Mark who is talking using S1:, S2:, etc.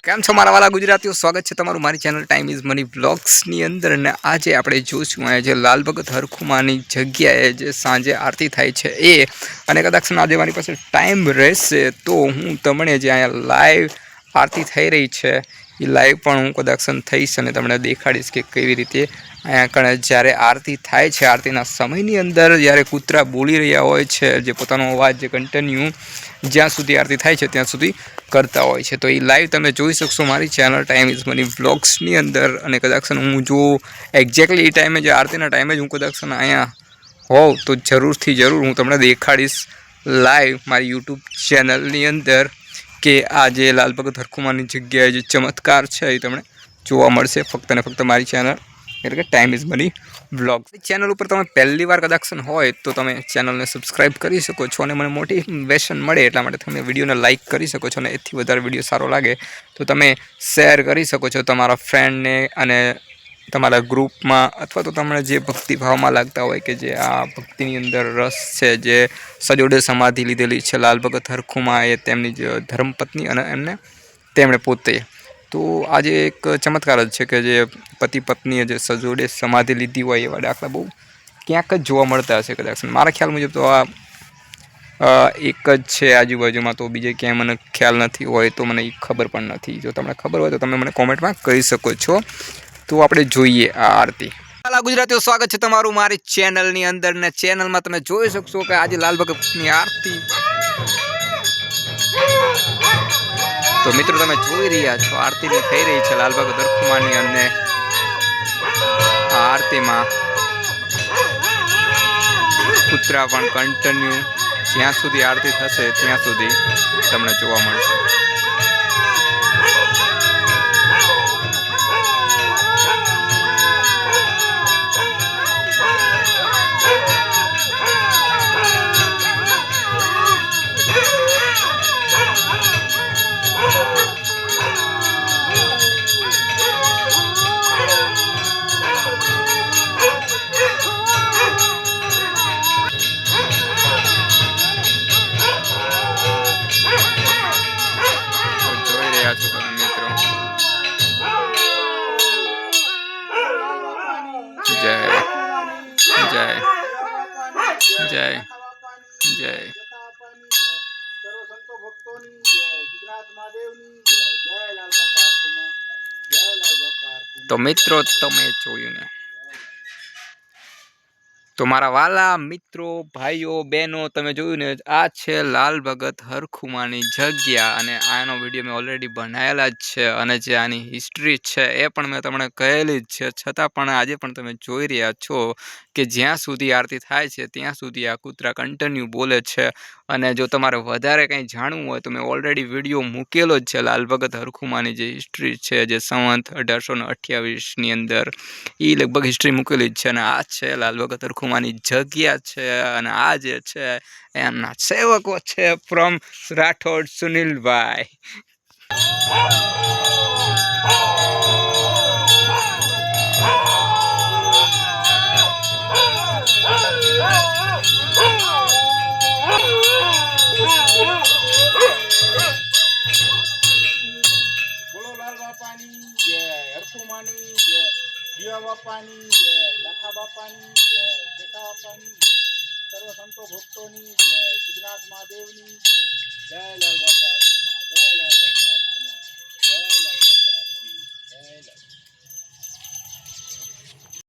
S1: કેમ છો મારા વાલા ગુજરાતીઓ? સ્વાગત છે તમારું મારી ચેનલ ટાઈમ ઇઝ મની વ્લોગ્સની અંદર. અને આજે આપણે જોઈશું અહીંયા જે લાલ ભગત હરખુમાની જગ્યાએ જે સાંજે આરતી થાય છે એ, અને કદાચ આજે મારી પાસે ટાઈમ રહેશે તો હું તમને જે અહીંયા લાઈવ આરતી થઈ રહી છે એ લાઈવ પણ હું કદાચ થઈશ અને તમને દેખાડીશ કે કેવી રીતે અહીંયા કણે જ્યારે આરતી થાય છે, આરતીના સમયની અંદર જ્યારે કૂતરા બોલી રહ્યા હોય છે, જે પોતાનો અવાજ જે કન્ટિન્યુ જ્યાં સુધી આરતી થાય છે ત્યાં સુધી કરતા હોય છે, તો એ લાઈવ તમે જોઈ શકશો મારી ચેનલ ટાઈમ ઇઝ મની વ્લોગ્સની અંદર. અને કદાચ હું જો એક્ઝેક્ટલી એ ટાઈમે જે આરતીના ટાઈમે જ હું કદાચ અહીંયા હોઉં તો જરૂરથી જરૂર હું તમને દેખાડીશ લાઈવ મારી યુટ્યુબ ચેનલની અંદર કે આ જે લાલ ભગત હરખુમાની જગ્યાએ જે ચમત્કાર છે એ તમને જોવા મળશે ફક્ત ને ફક્ત મારી ચેનલ એટલે કે time is money vlog channel ઉપર તમે પહેલી વાર કદાચ હોય તો તમે ચેનલને સબસ્ક્રાઈબ કરી શકો છો, અને મને મોટિવેશન મળે એટલા માટે તમે વિડીયોને લાઇક કરી શકો છો, અને એથી વધારે વિડીયો સારો લાગે તો તમે શેર કરી શકો છો તમારા ફ્રેન્ડને અને તમારા ગ્રુપમાં, અથવા તો તમને જે ભક્તિભાવમાં લાગતા હોય કે જે આ ભક્તિની અંદર રસ છે, જે સજોડે સમાધિ લીધેલી છે લાલ ભગત હરખુમા એ તેમની જે ધર્મપત્ની અને તેમણે પોતે, તો આજે એક ચમત્કાર જ છે કે જે પતિ પત્નીએ જે સજોડે સમાધિ લીધી હોય એવા દાખલા બહુ ક્યાંક જ જોવા મળતા હશે કદાચ. મારા ખ્યાલ મુજબ તો આ એક જ છે આજુબાજુમાં, તો બીજે ક્યાંય મને ખ્યાલ નથી હોય તો મને એ ખબર પણ નથી. જો તમને ખબર હોય તો તમે મને કોમેન્ટમાં કહી શકો છો. તો આપણે જોઈએ આ આરતી. હાલા ગુજરાતીઓ, સ્વાગત છે તમારું મારી ચેનલની અંદર, ને ચેનલમાં તમે જોઈ શકશો કે આજે લાલ ભગતની આરતી. તો મિત્રો તમે જોઈ રહ્યા છો આરતીની થઈ રહી છે લાલ ભગત હરખુમાની, અને આ આરતીમાં કૂતરા પણ કન્ટિન્યુ જ્યાં સુધી આરતી થશે ત્યાં સુધી તમને જોવા મળશે. જય જય જય જય. તો મિત્રો તમે જોયું ને, તો મારા વાલા મિત્રો, ભાઈઓ, બહેનો, તમે જોયું ને આ છે લાલ ભગત હરખુમાની જગ્યા, અને આનો વિડીયો મેં ઓલરેડી બનાવેલા જ છે, અને જે આની હિસ્ટ્રી છે એ પણ મેં તમને કહેલી જ છે. છતાં પણ આજે પણ તમે જોઈ રહ્યા છો કે જ્યાં સુધી આરતી થાય છે ત્યાં સુધી આ કૂતરા કન્ટિન્યુ બોલે છે. અને જો તમારે વધારે કંઈ જાણવું હોય તો મેં ઓલરેડી વિડીયો મૂકેલો જ છે લાલ ભગત હરખુમાની જે હિસ્ટ્રી છે, જે સંવત 1828ની અંદર એ લગભગ હિસ્ટ્રી મૂકેલી જ છે. અને આ છે લાલ ભગત હરખુમાની જગ્યા છે, અને આ જે છે એમના સેવકો છે ફ્રોમ રાઠોડ સુનિલભાઈ.
S2: બોલો લાલ બાપાની જય, હરખુમાની જય, દીવા બાપાની જય, લાખા બાપાની જય, શેખા બાપાની જય, સર્વ સંતો ભક્તોની જય, સિદ્ધનાથ મહાદેવની જય. જય લાલ બાપા હરખુમા, જય